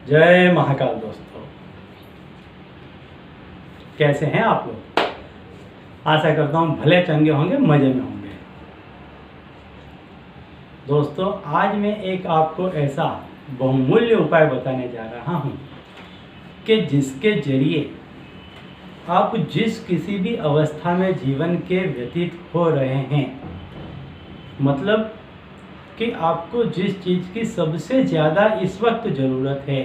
जय महाकाल दोस्तों, कैसे हैं आप लोग। आशा करता हूँ भले चंगे होंगे, मज़े में होंगे। दोस्तों, आज मैं एक आपको ऐसा बहुमूल्य उपाय बताने जा रहा हूँ कि जिसके जरिए आप जिस किसी भी अवस्था में जीवन के व्यतीत हो रहे हैं, मतलब कि आपको जिस चीज़ की सबसे ज़्यादा इस वक्त ज़रूरत है।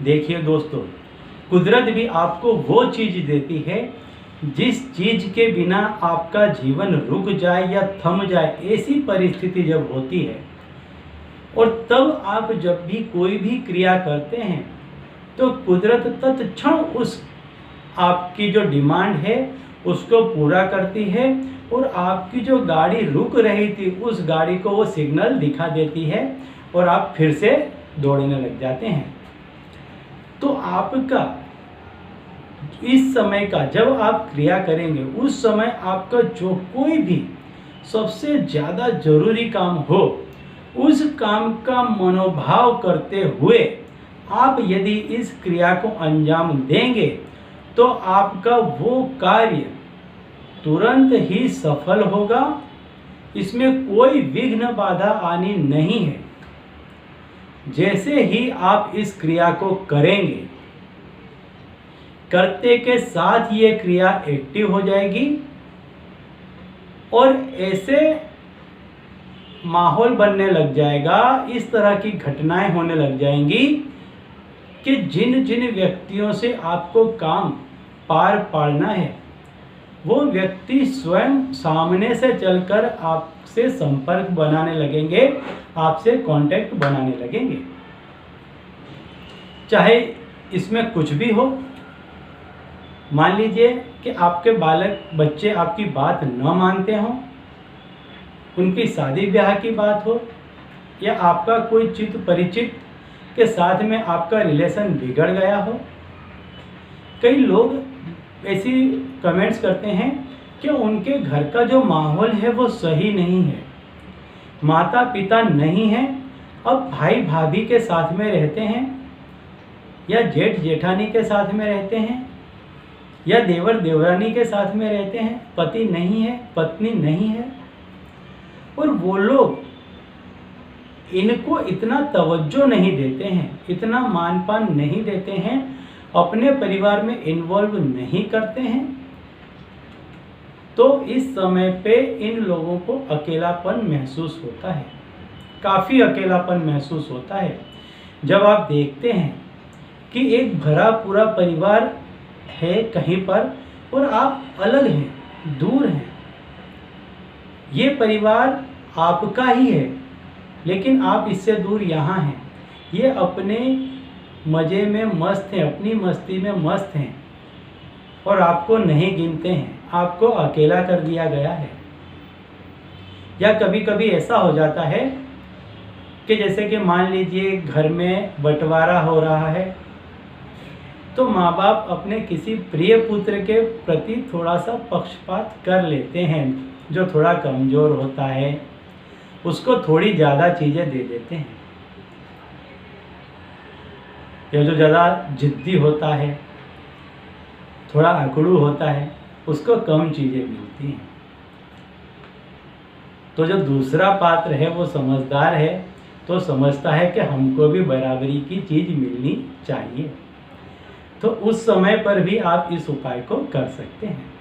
देखिए दोस्तों, कुदरत भी आपको वो चीज़ देती है जिस चीज़ के बिना आपका जीवन रुक जाए या थम जाए, ऐसी परिस्थिति जब होती है और तब आप जब भी कोई भी क्रिया करते हैं तो कुदरत तत्क्षण उस आपकी जो डिमांड है उसको पूरा करती है और आपकी जो गाड़ी रुक रही थी उस गाड़ी को वो सिग्नल दिखा देती है और आप फिर से दौड़ने लग जाते हैं। तो आपका इस समय का जब आप क्रिया करेंगे उस समय आपका जो कोई भी सबसे ज़्यादा जरूरी काम हो उस काम का मनोभाव करते हुए आप यदि इस क्रिया को अंजाम देंगे तो आपका वो कार्य तुरंत ही सफल होगा। इसमें कोई विघ्न बाधा आनी नहीं है। जैसे ही आप इस क्रिया को करेंगे, करते के साथ ये क्रिया एक्टिव हो जाएगी और ऐसे माहौल बनने लग जाएगा, इस तरह की घटनाएं होने लग जाएंगी कि जिन जिन व्यक्तियों से आपको काम पार पाड़ना है वो व्यक्ति स्वयं सामने से चलकर आपसे संपर्क बनाने लगेंगे, आपसे कांटेक्ट बनाने लगेंगे। चाहे इसमें कुछ भी हो, मान लीजिए कि आपके बच्चे आपकी बात न मानते हों, उनकी शादी ब्याह की बात हो, या आपका कोई चित परिचित के साथ में आपका रिलेशन बिगड़ गया हो। कई लोग ऐसी कमेंट्स करते हैं कि उनके घर का जो माहौल है वो सही नहीं है, माता पिता नहीं है, अब भाई भाभी के साथ में रहते हैं या जेठ जेठानी के साथ में रहते हैं या देवर देवरानी के साथ में रहते हैं, पति नहीं है, पत्नी नहीं है, और वो लोग इनको इतना तवज्जो नहीं देते हैं, इतना मान पान नहीं देते हैं, अपने परिवार में इन्वॉल्व नहीं करते हैं। तो इस समय पे इन लोगों को अकेलापन महसूस होता है, काफ़ी अकेलापन महसूस होता है जब आप देखते हैं कि एक भरा पूरा परिवार है कहीं पर और आप अलग हैं, दूर हैं। ये परिवार आपका ही है लेकिन आप इससे दूर यहाँ हैं। ये अपने मज़े में मस्त हैं, अपनी मस्ती में मस्त हैं और आपको नहीं गिनते हैं, आपको अकेला कर दिया गया है। या कभी कभी ऐसा हो जाता है कि जैसे कि मान लीजिए घर में बंटवारा हो रहा है तो माँ बाप अपने किसी प्रिय पुत्र के प्रति थोड़ा सा पक्षपात कर लेते हैं। जो थोड़ा कमज़ोर होता है उसको थोड़ी ज़्यादा चीज़ें दे देते हैं, या जो ज़्यादा जिद्दी होता है, थोड़ा अकड़ू होता है, उसको कम चीज़ें मिलती हैं। तो जो दूसरा पात्र है वो समझदार है तो समझता है कि हमको भी बराबरी की चीज़ मिलनी चाहिए। तो उस समय पर भी आप इस उपाय को कर सकते हैं।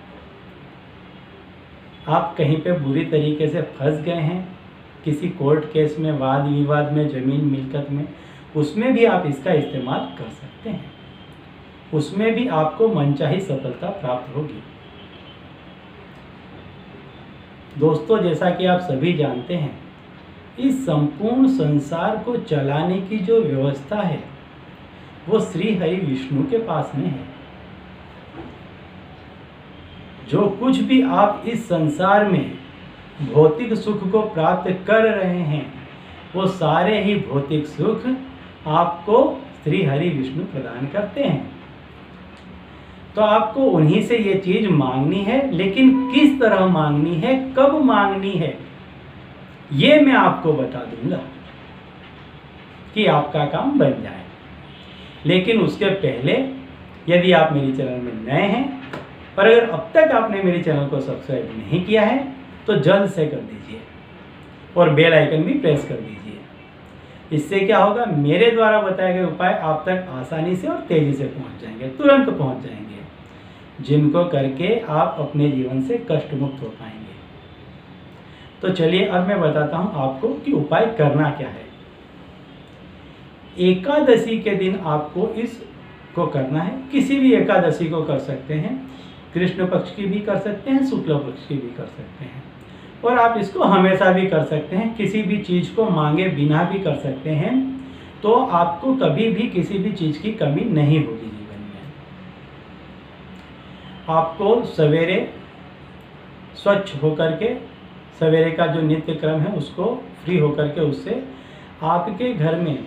आप कहीं पे बुरी तरीके से फंस गए हैं, किसी कोर्ट केस में, वाद विवाद में, ज़मीन मिल्कत में, उसमें भी आप इसका इस्तेमाल कर सकते हैं। उसमें भी आपको मनचाही सफलता प्राप्त होगी। दोस्तों, जैसा कि आप सभी जानते हैं, इस संपूर्ण संसार को चलाने की जो व्यवस्था है वो श्री हरि विष्णु के पास में है। जो कुछ भी आप इस संसार में भौतिक सुख को प्राप्त कर रहे हैं वो सारे ही भौतिक सुख आपको श्री हरि विष्णु प्रदान करते हैं। तो आपको उन्हीं से ये चीज़ मांगनी है, लेकिन किस तरह मांगनी है, कब मांगनी है, ये मैं आपको बता दूंगा कि आपका काम बन जाए। लेकिन उसके पहले यदि आप मेरे चैनल में नए हैं और अगर अब तक आपने मेरे चैनल को सब्सक्राइब नहीं किया है तो जल्द से कर दीजिए और बेल आइकन भी प्रेस कर दीजिए। इससे क्या होगा, मेरे द्वारा बताए गए उपाय आप तक आसानी से और तेज़ी से पहुंच जाएंगे, तुरंत पहुंच जाएंगे, जिनको करके आप अपने जीवन से कष्ट मुक्त हो पाएंगे। तो चलिए अब मैं बताता हूं आपको कि उपाय करना क्या है। एकादशी के दिन आपको इसको करना है। किसी भी एकादशी को कर सकते हैं, कृष्ण पक्ष की भी कर सकते हैं, शुक्ल पक्ष की भी कर सकते हैं, और आप इसको हमेशा भी कर सकते हैं। किसी भी चीज़ को मांगे बिना भी कर सकते हैं, तो आपको कभी भी किसी भी चीज़ की कमी नहीं होगी जीवन में। आपको सवेरे स्वच्छ होकर के, सवेरे का जो नित्य क्रम है उसको फ्री होकर के, उससे आपके घर में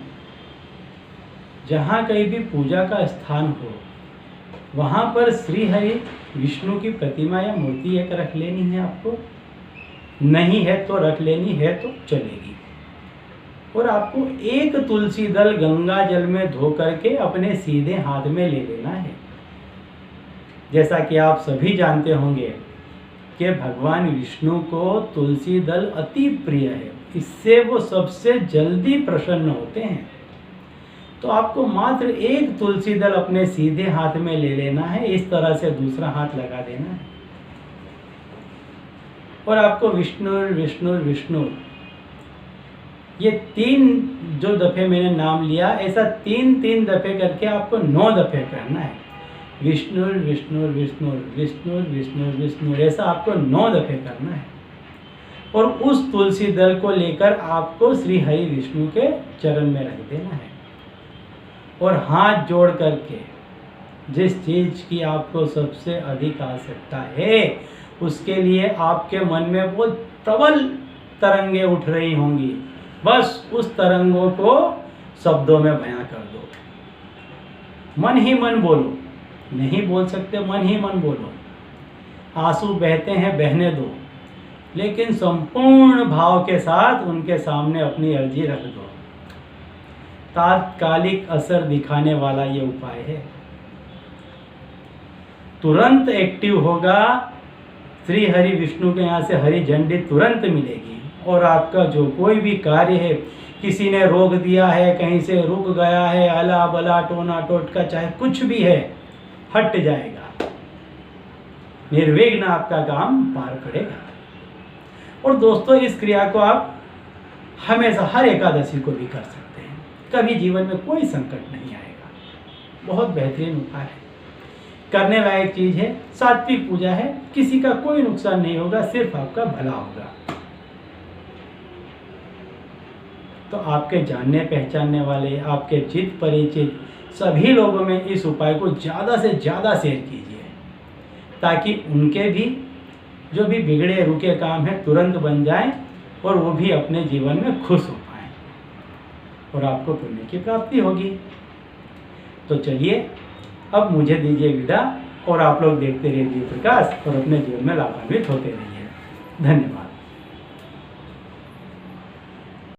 जहाँ कहीं भी पूजा का स्थान हो वहाँ पर श्री हरि विष्णु की प्रतिमा या मूर्ति एक रख लेनी है। आपको नहीं है तो रख लेनी है तो चलेगी। और आपको एक तुलसी दल गंगा जल में धो करके अपने सीधे हाथ में ले लेना है। जैसा कि आप सभी जानते होंगे कि भगवान विष्णु को तुलसी दल अति प्रिय है, इससे वो सबसे जल्दी प्रसन्न होते हैं। तो आपको मात्र एक तुलसी दल अपने सीधे हाथ में ले लेना है, इस तरह से दूसरा हाथ लगा देना है और आपको विष्णु विष्णु विष्णु ये 3 जो दफ़े मैंने नाम लिया, ऐसा 3 दफ़े करके आपको 9 दफ़े करना है। विष्णु विष्णु विष्णु विष्णु विष्णु विष्णु, ऐसा आपको 9 दफ़े करना है। और उस तुलसी दल को लेकर आपको श्री हरि विष्णु के चरण में रख देना है और हाथ जोड़ करके जिस चीज़ की आपको सबसे अधिक आवश्यकता है उसके लिए आपके मन में वो प्रबल तरंगे उठ रही होंगी, बस उस तरंगों को शब्दों में बयां कर दो। मन ही मन बोलो, नहीं बोल सकते मन ही मन बोलो। आंसू बहते हैं बहने दो, लेकिन संपूर्ण भाव के साथ उनके सामने अपनी अर्जी रख दो। तात्कालिक असर दिखाने वाला ये उपाय है, तुरंत एक्टिव होगा। श्री हरि विष्णु के यहाँ से हरी झंडी तुरंत मिलेगी और आपका जो कोई भी कार्य है, किसी ने रोक दिया है, कहीं से रुक गया है, अला बला टोना टोटका चाहे कुछ भी है, हट जाएगा। निर्विघ्न आपका काम पार पड़ेगा। और दोस्तों, इस क्रिया को आप हमेशा हर एकादशी को भी कर सकते हैं, कभी जीवन में कोई संकट नहीं आएगा। बहुत बेहतरीन उपाय है, करने लायक चीज़ है, सात्विक पूजा है, किसी का कोई नुकसान नहीं होगा, सिर्फ आपका भला होगा। तो आपके जानने पहचानने वाले, आपके चित परिचित सभी लोगों में इस उपाय को ज़्यादा से ज़्यादा शेयर कीजिए, ताकि उनके भी जो भी बिगड़े रुके काम हैं तुरंत बन जाएं और वो भी अपने जीवन में खुश हो पाएं और आपको पुण्य की प्राप्ति होगी। तो चलिए अब मुझे दीजिए विदा और आप लोग देखते रहिए प्रकाश और अपने जीवन में लाभान्वित होते रहिए। धन्यवाद।